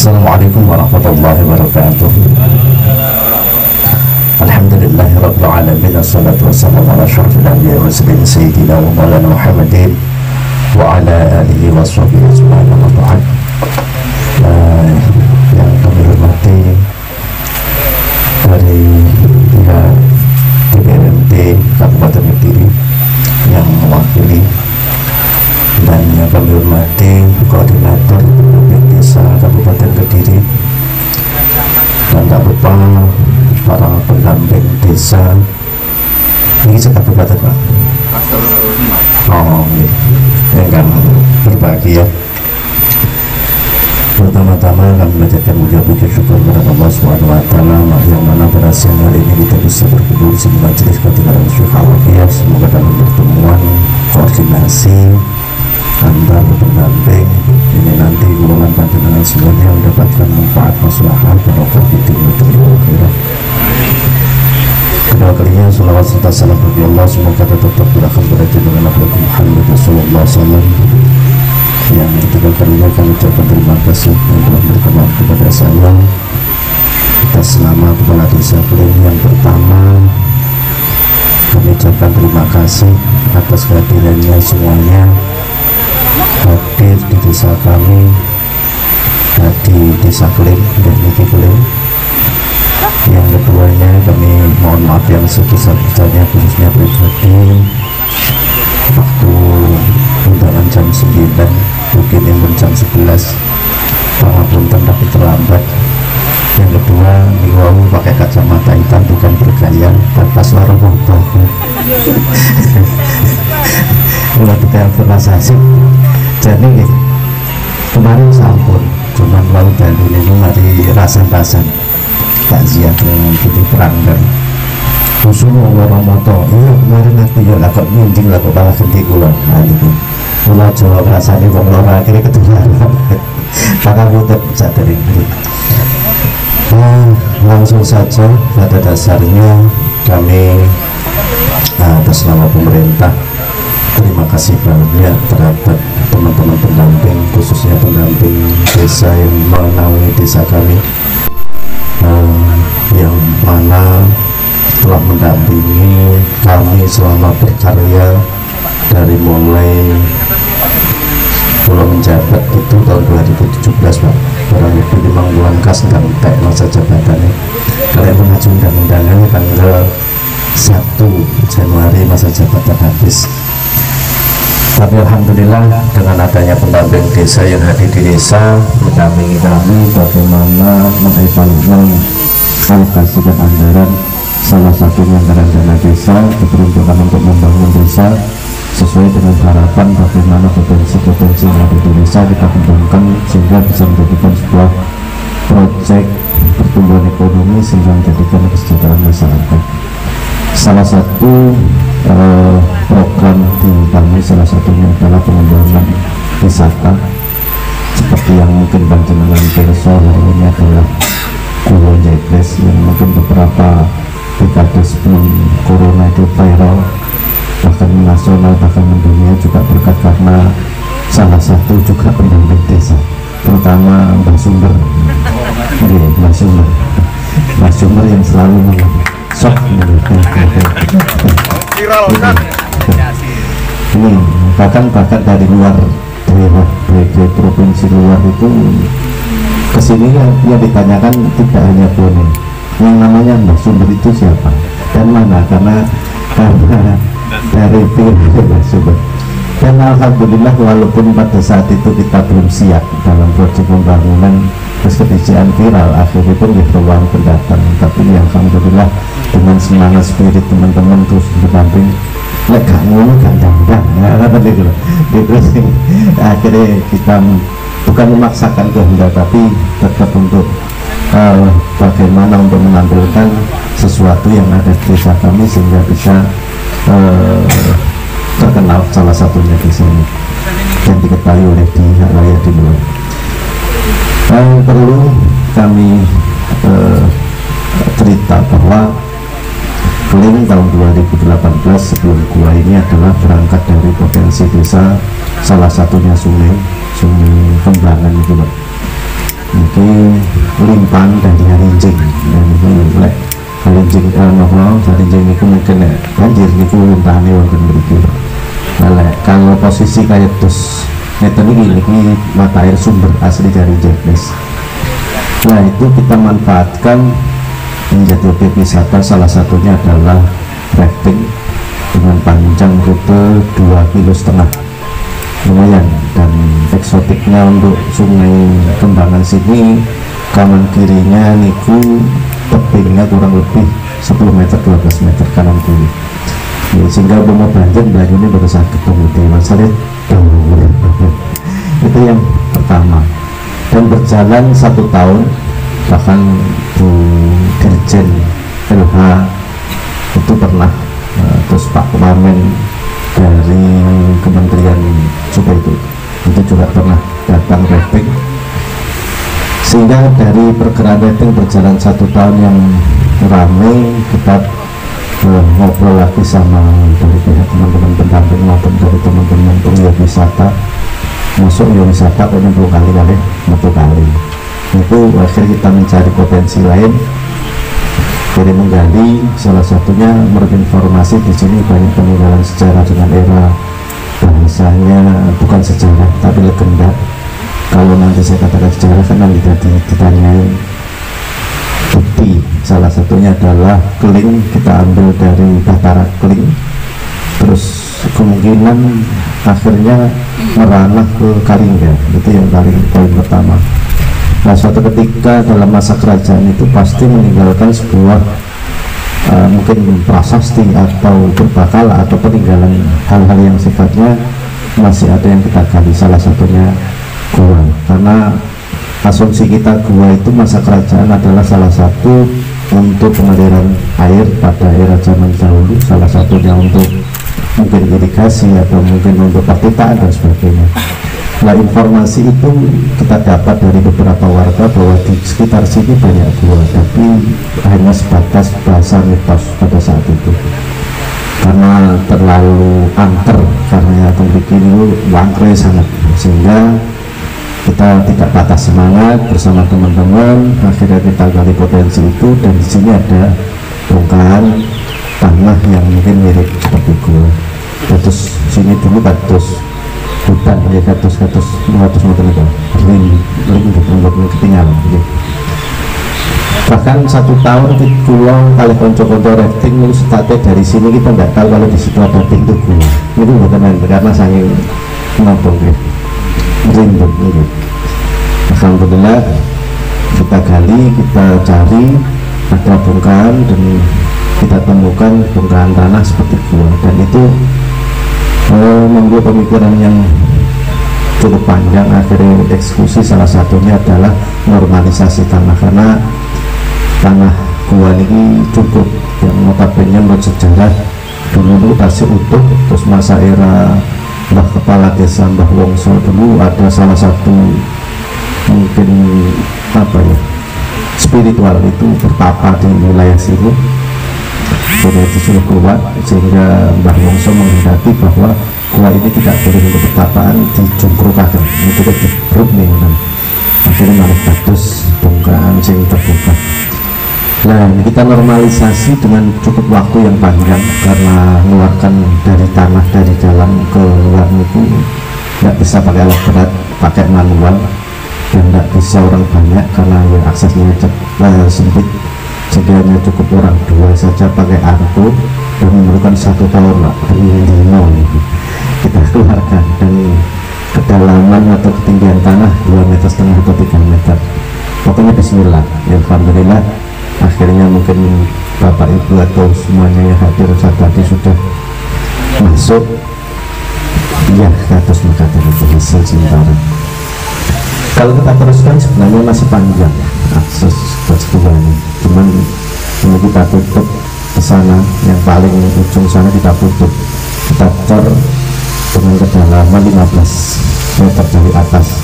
Assalamualaikum warahmatullahi wabarakatuh. Alhamdulillahirabbil alamin, wassalatu wassalamu ala asyrafil anbiya'i wa mursalin sayyidina wa maulana Muhammadin wa ala alihi washabihi ajma'in, amma ba'd. Yang kami hormati dari pihak DPRD Kabupaten Kediri yang mewakili, dan yang kami hormati koordinator desa Kabupaten Kediri, dan tak lupa para pendamping desa. Ini sekabupaten Pak? Oh, yang kami berbagi ya. Pertama-tama kami mengucapkan puji syukur kepada Allah SWT yang mana berhasil hari ini kita bisa berkumpul di sini majelis ketika Syekh Al-Wafiyah. Semoga dalam pertemuan koordinasi antar pendamping ini nanti golongan panjenengan semuanya mendapatkan manfaat maslahat barokah di dunia dan akhirat. Kedua kalinya salawat serta salam bagi Allah semoga tetap berakhir pada junjungan Nabi Muhammad sallallahu alaihi wasallam. Yang ketiga kalinya kami ucapkan terima kasih yang telah memberikan waktu kepada saya atas nama kepala desa Kling. Yang pertama kami ucapkan terima kasih atas kehadirannya semuanya hadir di desa kami, di desa Kling dan Niki Kling. Yang keduanya kami mohon maaf yang sebesar-besarnya khususnya pribadi waktu undangan jam 9 mungkin yang jam 11 pangapunten tapi terlambat. Yang kedua niku pakai kacamata hitam bukan bergaya tanpa suara motor. Kalau kita informasi jadi kemarin sampun cuman laut dan ini mari rasan-rasan takziah dengan putih peranggar khusus orang moto. Iya kemarin aku yuk lakot nyinjing lakot balas ganti gula. Nah itu gula Jawa rasanya wong lora akhirnya ketularan maka mutet sadari. Langsung saja pada dasarnya kami atas nama pemerintah terima kasih banyak terhadap teman-teman pendamping, khususnya pendamping desa yang menaungi desa kami, yang mana telah mendampingi kami selama berkarya dari mulai pulau menjabat itu tahun 2017 Pak, kurang lebih 5 bulan kas dan tek masa jabatannya. Kalian mengacu undang-undangannya tanggal 1 Januari masa jabatan habis. Tapi alhamdulillah dengan adanya pendamping desa yang hadir di desa mendampingi kami bagaimana mengalokasikan anggaran, salah satunya anggaran dana desa diperuntukkan untuk membangun desa sesuai dengan harapan bagaimana potensi-potensi yang ada di desa kita kembangkan sehingga bisa menjadikan sebuah proyek pertumbuhan ekonomi sehingga menjadikan kesejahteraan masyarakat. Salah satu program di kami salah satunya adalah pengembangan wisata seperti yang mungkin panjenengan desa hari ini adalah Kulon Jaibles yang mungkin beberapa dekade sebelum corona itu viral bahkan nasional bahkan mendunia juga berkat karena salah satu juga pendamping desa terutama Mbah Sumber. Mbah Sumber yang selalu sok ini bahkan dari luar daerah dari provinsi luar itu kesini yang ditanyakan tidak hanya Bone yang namanya Mbah Sumber itu siapa dan mana karena dari Mbah Sumber. Dan alhamdulillah walaupun pada saat itu kita belum siap dalam proyek pembangunan terus kedisian viral akhirnya pun ruang pendatang, tapi alhamdulillah dengan semangat spirit teman-teman terus berdamping gak ngono gak dandang ya apa gitu akhirnya kita bukan memaksakan kehendak tapi tetap untuk bagaimana untuk menampilkan sesuatu yang ada di desa kami sehingga bisa terkenal salah satunya di sini yang diketahui oleh di halayak di luar. Perlu kami cerita bahwa Kling tahun 2018 sebelum gua ini adalah berangkat dari potensi desa salah satunya sungai Kembangan itu Pak. ini limpang dan harinjing. Dan ini lek harinjing harinjing itu mungkin banjir niku limpahane wonten mriki. Kalau posisi kayak terus ngeten ini mata air sumber asli dari Jebres. Nah itu kita manfaatkan menjadi objek wisata, salah satunya adalah rafting dengan panjang rute 2,5 km, lumayan. Dan eksotiknya untuk sungai Kembangan sini, kanan kirinya niku tebingnya kurang lebih 10 meter 12 meter kanan kiri ya, sehingga mau banjir ini baru sakit kemudian masalah itu yang pertama. Dan berjalan 1 tahun, bahkan Bu Dirjen LH itu pernah terus Pak Wamen dari Kementerian itu juga pernah datang rafting, sehingga dari pergerakan rafting berjalan 1 tahun yang ramai, kita ngobrol lagi sama dari pihak teman-teman pendamping maupun dari teman-teman penggiat wisata. Masuk ya wisata kok 60 kali itu akhirnya kita mencari potensi lain, jadi menggali, salah satunya menurut informasi di sini banyak peninggalan sejarah dengan era bahasanya bukan sejarah tapi legenda. Kalau nanti saya katakan sejarah kan nanti ditanyai bukti, salah satunya adalah keling, kita ambil dari Batara Keling, terus kemungkinan akhirnya meranah ke Karingga, itu yang paling poin pertama. Nah suatu ketika dalam masa kerajaan itu pasti meninggalkan sebuah mungkin prasasti atau berbakala atau peninggalan hal-hal yang sifatnya masih ada yang kita gali, salah satunya gua. Karena asumsi kita gua itu masa kerajaan adalah salah satu untuk pengaliran air pada era zaman dahulu, salah satunya untuk mungkin irigasi atau mungkin untuk pertitaan dan sebagainya. Nah informasi itu kita dapat dari beberapa warga bahwa di sekitar sini banyak gua, tapi hanya sebatas bahasa mitos pada saat itu karena terlalu angker, karena bikin itu langkre sangat, sehingga kita tidak patah semangat bersama teman-teman. Akhirnya kita gali potensi itu, dan di sini ada bongkahan tanah yang mungkin mirip seperti gua. Terus sini dulu katus hutan ya, katus 200 meter itu ring ketinggalan gitu. Bahkan 1 tahun di pulau kali konco-konco rafting itu startnya dari sini, kita nggak tahu kalau di situ ada pintu gua itu bukan karena saya ngomong gitu rindut gitu. Alhamdulillah kita gali, kita cari, ada bongkahan dan kita temukan bongkahan tanah seperti gua, dan itu membuat pemikiran yang cukup panjang. Akhirnya eksekusi salah satunya adalah normalisasi tanah, karena tanah gua ini cukup yang notabene menurut sejarah dulu pasti utuh. Terus masa era Mbah Kepala Desa Mbah Wongso dulu ada salah satu mungkin apa ya spiritual itu bertapa di wilayah sini, jadi itu sudah kuat, sehingga Mbah Wongso menghendaki bahwa gua ini tidak boleh untuk pertapaan dijungkrukaken, itu dibruk nih kan. Akhirnya malah kados bongkahan sing terbuka. Nah ini kita normalisasi dengan cukup waktu yang panjang, karena mengeluarkan dari tanah dari dalam ke luar itu nggak bisa pakai alat berat, pakai manual, dan nggak bisa orang banyak karena ya aksesnya sempit, sehingga hanya cukup orang 2 saja pakai argo, dan memerlukan 1 tahun lah gitu. Kita keluarkan, dan kedalaman atau ketinggian tanah 2,5 meter atau 3 meter. Pokoknya bismillah ya, alhamdulillah. Akhirnya mungkin Bapak Ibu atau semuanya yang hadir saat tadi sudah masuk ya ke atas makanan itu hasil sementara. Kalau kita teruskan sebenarnya masih panjang akses ke ini, cuman ini kita tutup ke sana, yang paling ujung sana kita tutup, kita cor dengan kedalaman 15 meter dari atas.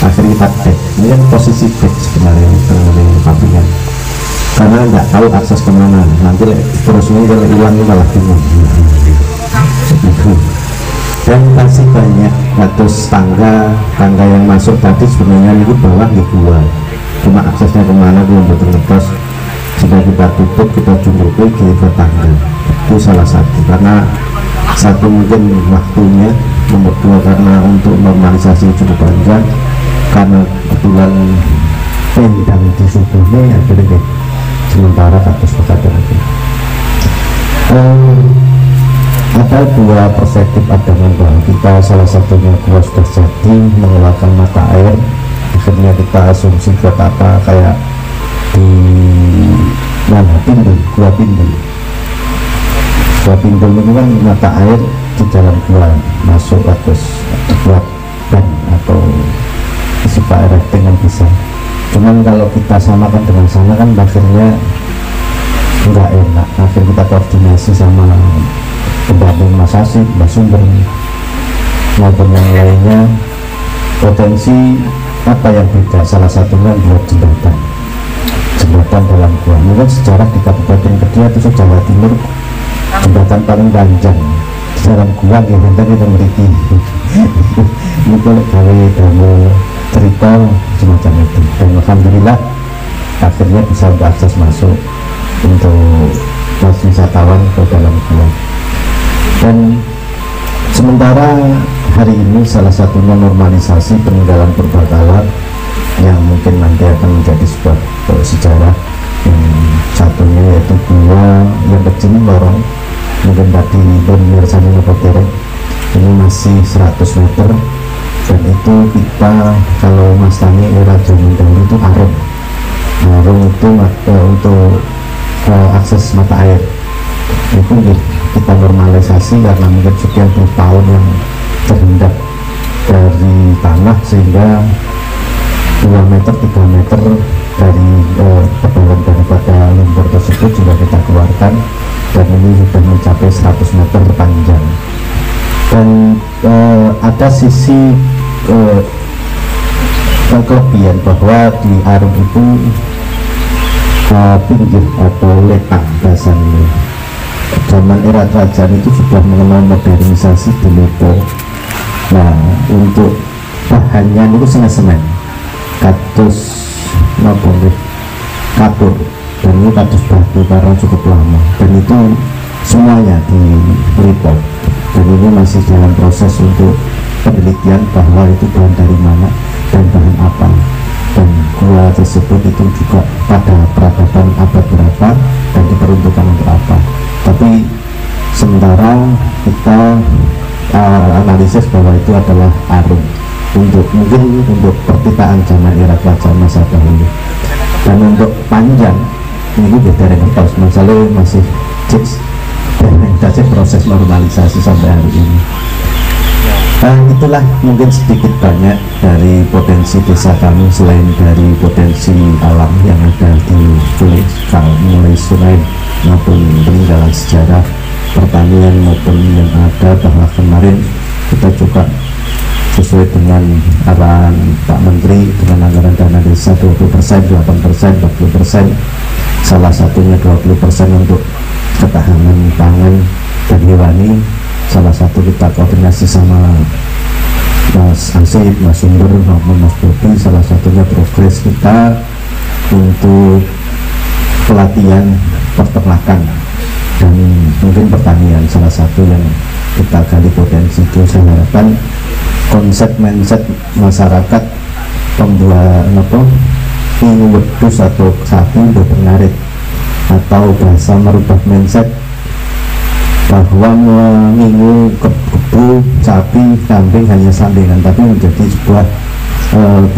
Akhirnya kita deck, ini kan posisi deck sebenarnya dari pabrikan, karena nggak tahu akses kemana, nanti terus ini kalau hilang malah bingung. Dan masih banyak batas tangga yang masuk tadi sebenarnya itu bawah di gua, cuma aksesnya kemana belum betul ngetos, jika kita tutup kita jumpai ke tetangga. Itu salah satu, karena satu mungkin waktunya, nomor dua karena untuk normalisasi cukup panjang, karena kebetulan pendang di subuhnya akhirnya sementara katus berkata lagi. Ada dua perspektif pandangan bahwa kita salah satunya gua sudah jadi mengeluarkan mata air, akhirnya kita asumsi buat apa kayak di mana Pindul, gua Pindul itu kan mata air di dalam gua masuk terus buat ban atau sifat erecting kan bisa. Cuman kalau kita samakan dengan sana kan akhirnya enggak enak. Akhir kita koordinasi sama pendamping masasi, Mbak Sumber maupun yang lainnya, potensi apa yang beda, salah satunya buat jembatan dalam gua. Mungkin sejarah di Kabupaten Kediri atau Jawa Timur jembatan paling panjang di dalam gua yang kita memiliki ini boleh gawe damu cerita semacam itu, dan alhamdulillah akhirnya bisa akses masuk untuk wisatawan ke dalam gua. Dan sementara hari ini salah satunya normalisasi peninggalan purbakala yang mungkin nanti akan menjadi sebuah sejarah. Yang satunya yaitu gua yang kecil lorong, mungkin tadi pemirsa Nopotere, ini masih 100 meter, dan itu kita kalau Mas Tani era zaman dahulu itu arung itu untuk akses mata air itu kita normalisasi karena mungkin sekian puluh tahun yang terhendak dari tanah, sehingga 2 meter 3 meter dari kedalam daripada lumpur tersebut juga kita keluarkan, dan ini sudah mencapai 100 meter panjang. Dan ada sisi kelebihan bahwa di arung itu pinggir atau letak bahasanya. Zaman era kerajaan itu sudah mengenal modernisasi di Lepo. Nah, untuk bahannya itu semen katus kapur, dan ini katus batu karena cukup lama, dan itu semuanya di Lepo, dan ini masih dalam proses untuk penelitian bahwa itu bahan dari mana dan bahan apa, dan gua tersebut itu juga pada peradaban abad berapa dan diperuntukkan untuk apa. Tapi sementara kita analisis bahwa itu adalah arung mungkin untuk pertitaan zaman era kerajaan masa dahulu. Dan untuk panjang ini beda dengan tos, masalahnya masih proses normalisasi sampai hari ini. Itulah mungkin sedikit banyak dari potensi desa kami, selain dari potensi alam yang ada di mulai sungai maupun peninggalan sejarah pertanian maupun yang ada, bahwa kemarin kita juga sesuai dengan arahan Pak Menteri dengan anggaran dana desa 20%, 8%, 40%, salah satunya 20% untuk ketahanan pangan dan hewani. Salah satu kita koordinasi sama Mas Ansip, Mas Sumber maupun Mas Bobi, salah satunya progres kita untuk pelatihan peternakan dan mungkin pertanian, salah satu yang kita gali potensi itu. Saya harapkan konsep mindset masyarakat pembuat ingin wedus atau sapi berpengarit, atau bahasa merubah mindset bahwa mengingu kebu, sapi, kambing hanya sampingan, tapi menjadi sebuah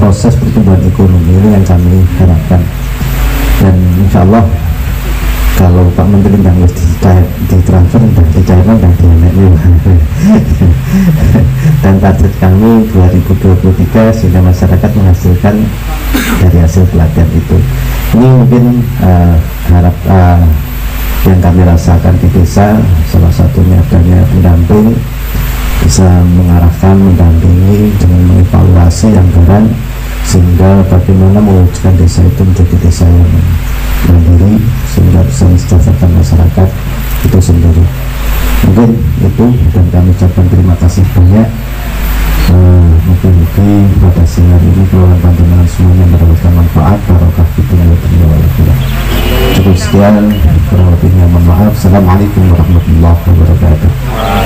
proses pertumbuhan ekonomi. Ini yang kami harapkan, dan insya Allah kalau Pak Menteri yang ditransfer dan dicairkan dan dan target kami 2023 sehingga masyarakat menghasilkan dari hasil pelatihan itu. Ini mungkin yang kami rasakan di desa, salah satunya adanya pendamping, bisa mengarahkan, mendampingi dengan mengevaluasi anggaran, sehingga bagaimana mewujudkan desa itu menjadi desa yang mandiri, sehingga bisa mensejahterakan masyarakat itu sendiri. Mungkin itu, dan kami ucapkan terima kasih banyak. Mungkin pada siang ini keluarga panjenengan semuanya mendapatkan manfaat. sekian, kurang lebihnya mohon maaf. Assalamualaikum warahmatullahi wabarakatuh.